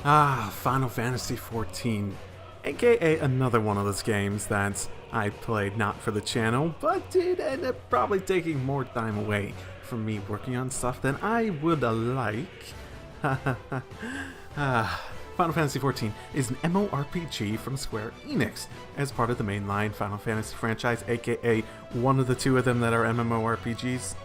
Final Fantasy XIV, aka another one of those games that I played not for the channel, but did end up probably taking more time away from me working on stuff than I would like. Final Fantasy XIV is an MMORPG from Square Enix, as part of the mainline Final Fantasy franchise, aka one of the two of them that are MMORPGs.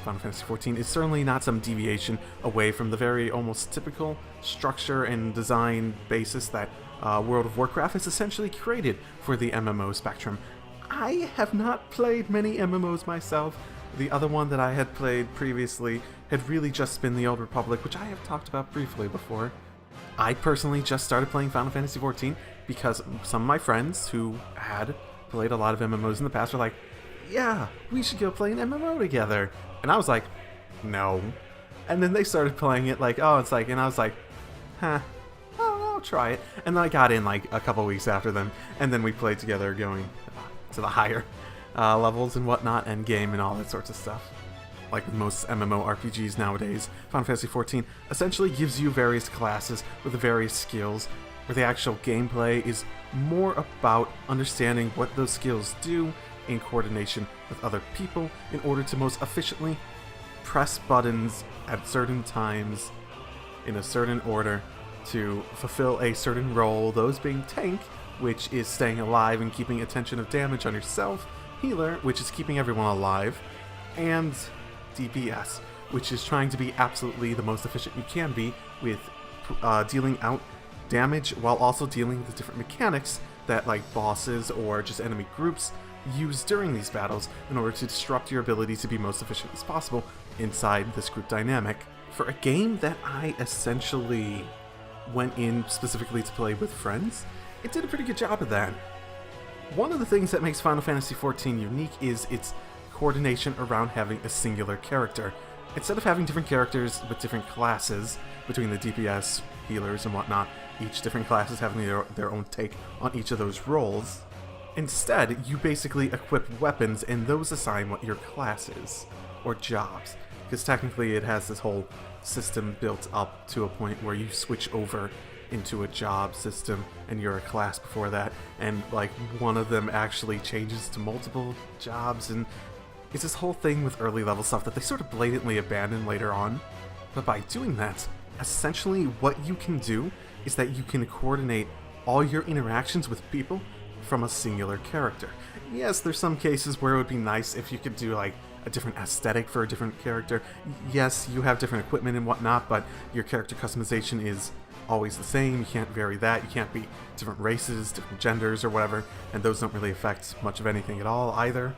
Final Fantasy XIV is certainly not some deviation away from the very almost typical structure and design basis that World of Warcraft has essentially created for the MMO spectrum. I have not played many MMOs myself. The other one that I had played previously had really just been the Old Republic, which I have talked about briefly before. I personally just started playing Final Fantasy XIV because some of my friends who had played a lot of MMOs in the past were like, yeah, we should go play an MMO together. And I was like, no. And then they started playing it and I was like, I'll try it. And then I got in like a couple weeks after them, and then we played together going to the higher levels and whatnot, end game and all that sorts of stuff. Like with most MMORPGs nowadays, Final Fantasy XIV essentially gives you various classes with various skills, where the actual gameplay is more about understanding what those skills do in coordination with other people in order to most efficiently press buttons at certain times in a certain order to fulfill a certain role, those being tank, which is staying alive and keeping attention of damage on yourself, healer, which is keeping everyone alive, and DPS, which is trying to be absolutely the most efficient you can be with dealing out damage while also dealing with different mechanics that like bosses or just enemy groups use during these battles in order to disrupt your ability to be most efficient as possible inside this group dynamic. For a game that I essentially went in specifically to play with friends, it did a pretty good job of that. One of the things that makes Final Fantasy XIV unique is its coordination around having a singular character. Instead of having different characters with different classes between the DPS, healers, and whatnot, each different classes having their own take on each of those roles, instead, you basically equip weapons and those assign what your class is, or jobs, because technically it has this whole system built up to a point where you switch over into a job system and you're a class before that, and like one of them actually changes to multiple jobs, and it's this whole thing with early level stuff that they sort of blatantly abandon later on. But by doing that, essentially what you can do is that you can coordinate all your interactions with people from a singular character. Yes, there's some cases where it would be nice if you could do like a different aesthetic for a different character. Yes, you have different equipment and whatnot, but your character customization is always the same. You can't vary that. You can't be different races, different genders, or whatever, and those don't really affect much of anything at all either.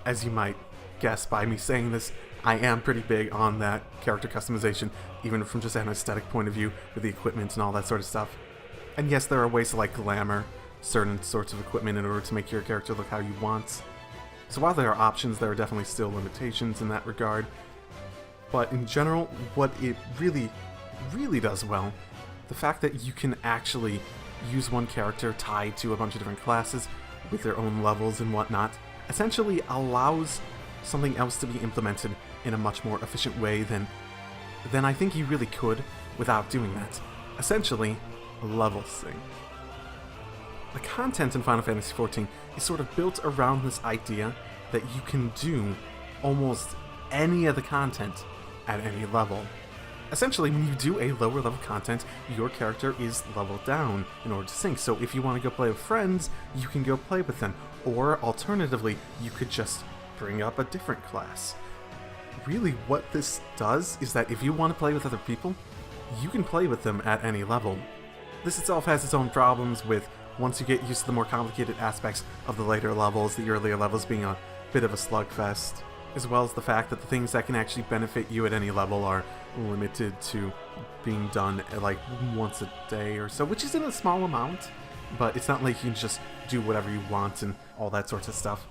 As you might guess by me saying this, I am pretty big on that character customization, even from just an aesthetic point of view with the equipment and all that sort of stuff. And yes, there are ways to like glamour certain sorts of equipment in order to make your character look how you want. So while there are options, there are definitely still limitations in that regard. But in general, what it really, really does well, the fact that you can actually use one character tied to a bunch of different classes with their own levels and whatnot, essentially allows something else to be implemented in a much more efficient way than I think you really could without doing that. Essentially, level sync. The content in Final Fantasy XIV is sort of built around this idea that you can do almost any of the content at any level. Essentially, when you do a lower level content, your character is leveled down in order to sync. So if you want to go play with friends, you can go play with them. Or alternatively, you could just bring up a different class. Really, what this does is that if you want to play with other people, you can play with them at any level. This itself has its own problems with once you get used to the more complicated aspects of the later levels, the earlier levels being a bit of a slugfest, as well as the fact that the things that can actually benefit you at any level are limited to being done like once a day or so, which isn't a small amount, but it's not like you can just do whatever you want and all that sorts of stuff.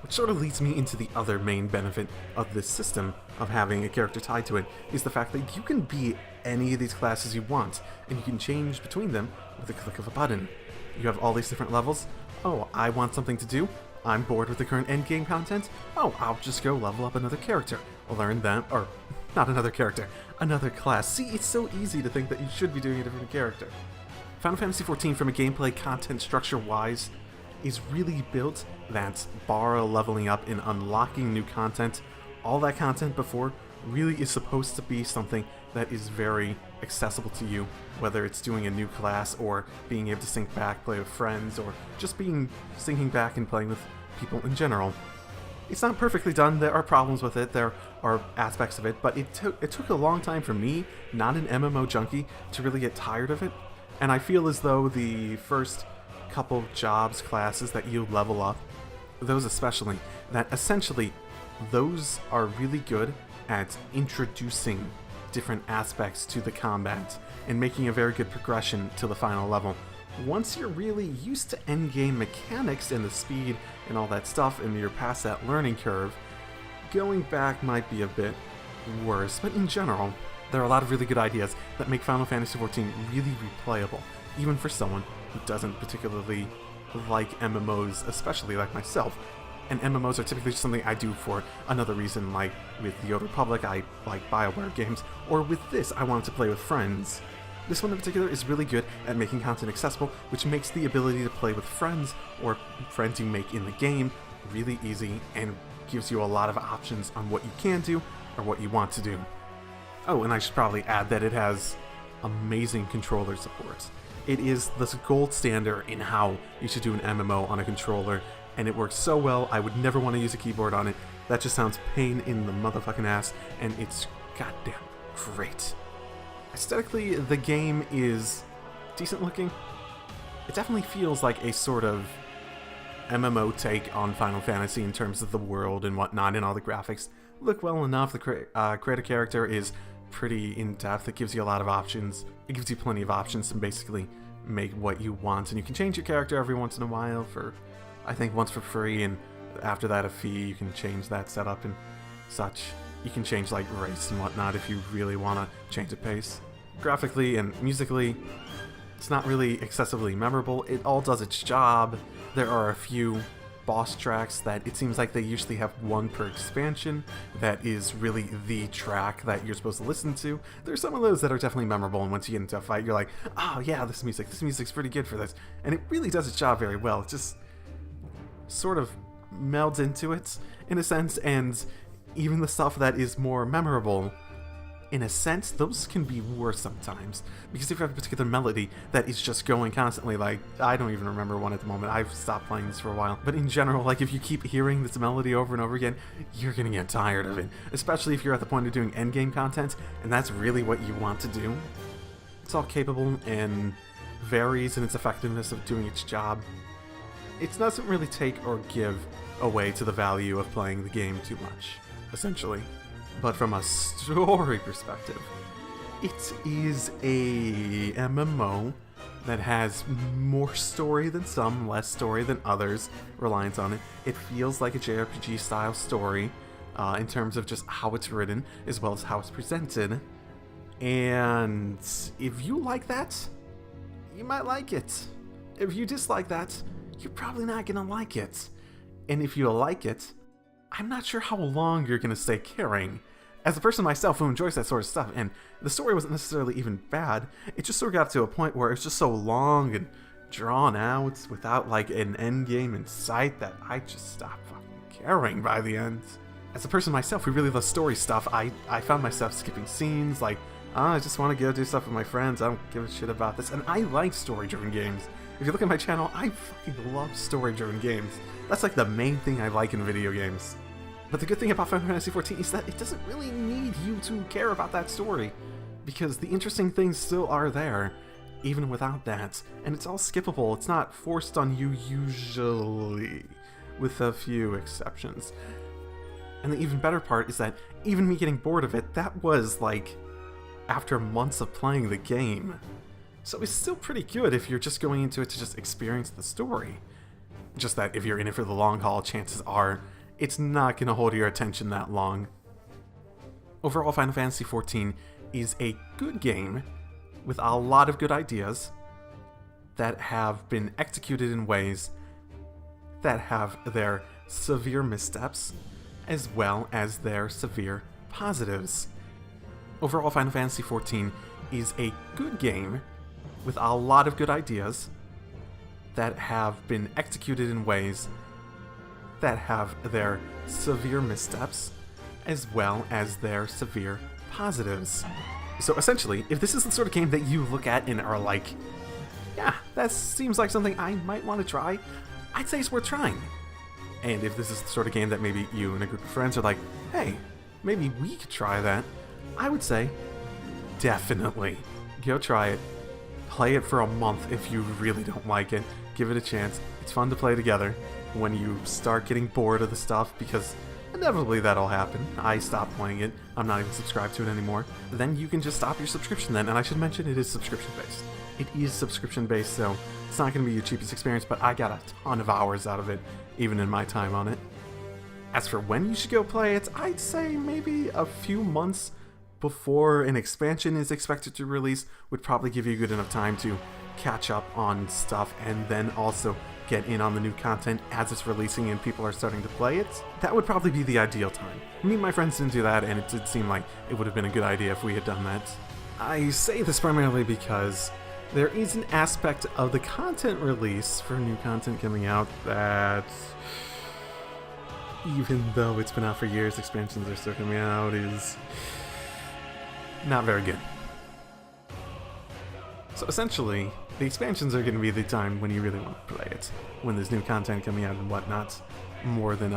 Which sort of leads me into the other main benefit of this system of having a character tied to it, is the fact that you can be any of these classes you want, and you can change between them with a click of a button. You have all these different levels. Oh, I want something to do. I'm bored with the current endgame content. Oh, I'll just go level up another character. Learn them, or not another character, another class. See, it's so easy to think that you should be doing a different character. Final Fantasy XIV, from a gameplay content structure-wise, is really built that bar leveling up and unlocking new content. All that content before really is supposed to be something that is very accessible to you, whether it's doing a new class or being able to sync back, play with friends, or just syncing back and playing with people in general. It's not perfectly done, there are problems with it, there are aspects of it, but it took a long time for me, not an MMO junkie, to really get tired of it. And I feel as though the first couple jobs, classes that you level up, those especially, that essentially those are really good at introducing different aspects to the combat and making a very good progression to the final level. Once you're really used to endgame mechanics and the speed and all that stuff and you're past that learning curve, going back might be a bit worse, but in general, there are a lot of really good ideas that make Final Fantasy XIV really replayable, even for someone who doesn't particularly like MMOs, especially like myself. And MMOs are typically just something I do for another reason, like with the Old Republic, I like BioWare games, or with this, I wanted to play with friends. This one in particular is really good at making content accessible, which makes the ability to play with friends, or friends you make in the game, really easy, and gives you a lot of options on what you can do, or what you want to do. Oh, and I should probably add that it has amazing controller support. It is the gold standard in how you should do an MMO on a controller, and it works so well, I would never want to use a keyboard on it. That just sounds pain in the motherfucking ass, and it's goddamn great. Aesthetically, the game is decent looking. It definitely feels like a sort of MMO take on Final Fantasy in terms of the world and whatnot, and all the graphics look well enough. The create a character is pretty in-depth. It gives you a lot of options. It gives you plenty of options to basically make what you want, and you can change your character every once in a while for, I think, once for free, and after that a fee. You can change that setup and such. You can change like race and whatnot if you really want to change the pace. Graphically and musically, it's not really excessively memorable. It all does its job. There are a few boss tracks that it seems like they usually have one per expansion that is really the track that you're supposed to listen to. There's some of those that are definitely memorable, and once you get into a fight, you're like, oh yeah, this music's pretty good for this. And it really does its job very well. It just sort of melds into it, in a sense, and even the stuff that is more memorable, in a sense, those can be worse sometimes. Because if you have a particular melody that is just going constantly, like, I don't even remember one at the moment, I've stopped playing this for a while, but in general, like, if you keep hearing this melody over and over again, you're gonna get tired of it. Especially if you're at the point of doing endgame content, and that's really what you want to do. It's all capable and varies in its effectiveness of doing its job. It doesn't really take or give away to the value of playing the game too much, essentially. But from a story perspective, it is a MMO that has more story than some, less story than others, reliance on it. It feels like a JRPG style story in terms of just how it's written, as well as how it's presented. And if you like that, you might like it. If you dislike that, you're probably not gonna like it. And if you like it, I'm not sure how long you're gonna stay caring. As a person myself who enjoys that sort of stuff, and the story wasn't necessarily even bad, it just sort of got to a point where it's just so long and drawn out without like an end game in sight that I just stopped fucking caring by the end. As a person myself who really loves story stuff, I found myself skipping scenes, like, oh, I just want to go do stuff with my friends, I don't give a shit about this, and I like story-driven games. If you look at my channel, I fucking love story-driven games. That's like the main thing I like in video games. But the good thing about Final Fantasy XIV is that it doesn't really need you to care about that story, because the interesting things still are there, even without that, and it's all skippable. It's not forced on you usually, with a few exceptions. And the even better part is that even me getting bored of it, that was like after months of playing the game. So it's still pretty good if you're just going into it to just experience the story. Just that if you're in it for the long haul, chances are it's not going to hold your attention that long. Overall, Final Fantasy XIV is a good game with a lot of good ideas that have been executed in ways that have their severe missteps as well as their severe positives. Overall, Final Fantasy XIV is a good game with a lot of good ideas that have been executed in ways that have their severe missteps as well as their severe positives. So essentially, if this is the sort of game that you look at and are like, yeah, that seems like something I might want to try, I'd say it's worth trying. And if this is the sort of game that maybe you and a group of friends are like, hey, maybe we could try that, I would say, definitely. Go try it. Play it for a month if you really don't like it. Give it a chance. It's fun to play together when you start getting bored of the stuff, because inevitably that'll happen. I stopped playing it. I'm not even subscribed to it anymore. Then you can just stop your subscription then. And I should mention it is subscription-based. It is subscription-based, so it's not going to be your cheapest experience, but I got a ton of hours out of it, even in my time on it. As for when you should go play it, I'd say maybe a few months before an expansion is expected to release would probably give you good enough time to catch up on stuff and then also get in on the new content as it's releasing and people are starting to play it. That would probably be the ideal time. Me and my friends didn't do that, and it did seem like it would have been a good idea if we had done that. I say this primarily because there is an aspect of the content release for new content coming out that, even though it's been out for years, expansions are still coming out, is not very good. So essentially, the expansions are going to be the time when you really want to play it, when there's new content coming out and whatnot, more than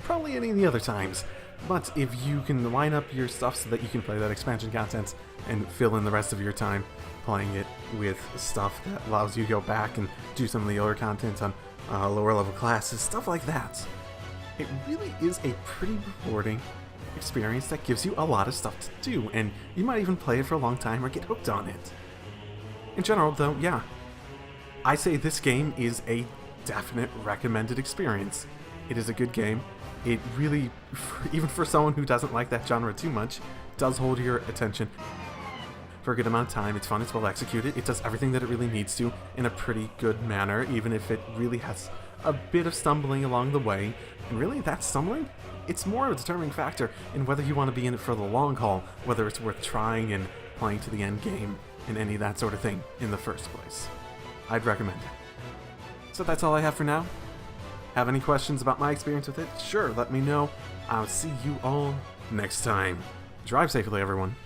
probably any of the other times. But if you can line up your stuff so that you can play that expansion content and fill in the rest of your time playing it with stuff that allows you to go back and do some of the older content on lower level classes, stuff like that, it really is a pretty rewarding experience that gives you a lot of stuff to do, and you might even play it for a long time or get hooked on it. In general, though, yeah, I say this game is a definite recommended experience. It is a good game. It really, even for someone who doesn't like that genre too much, does hold your attention for a good amount of time. It's fun, it's well executed, it does everything that it really needs to in a pretty good manner, even if it really has a bit of stumbling along the way. And really, that stumbling, it's more of a determining factor in whether you want to be in it for the long haul, whether it's worth trying and playing to the end game and any of that sort of thing in the first place. I'd recommend it. So that's all I have for now. Have any questions about my experience with it? Sure, let me know. I'll see you all next time. Drive safely, everyone.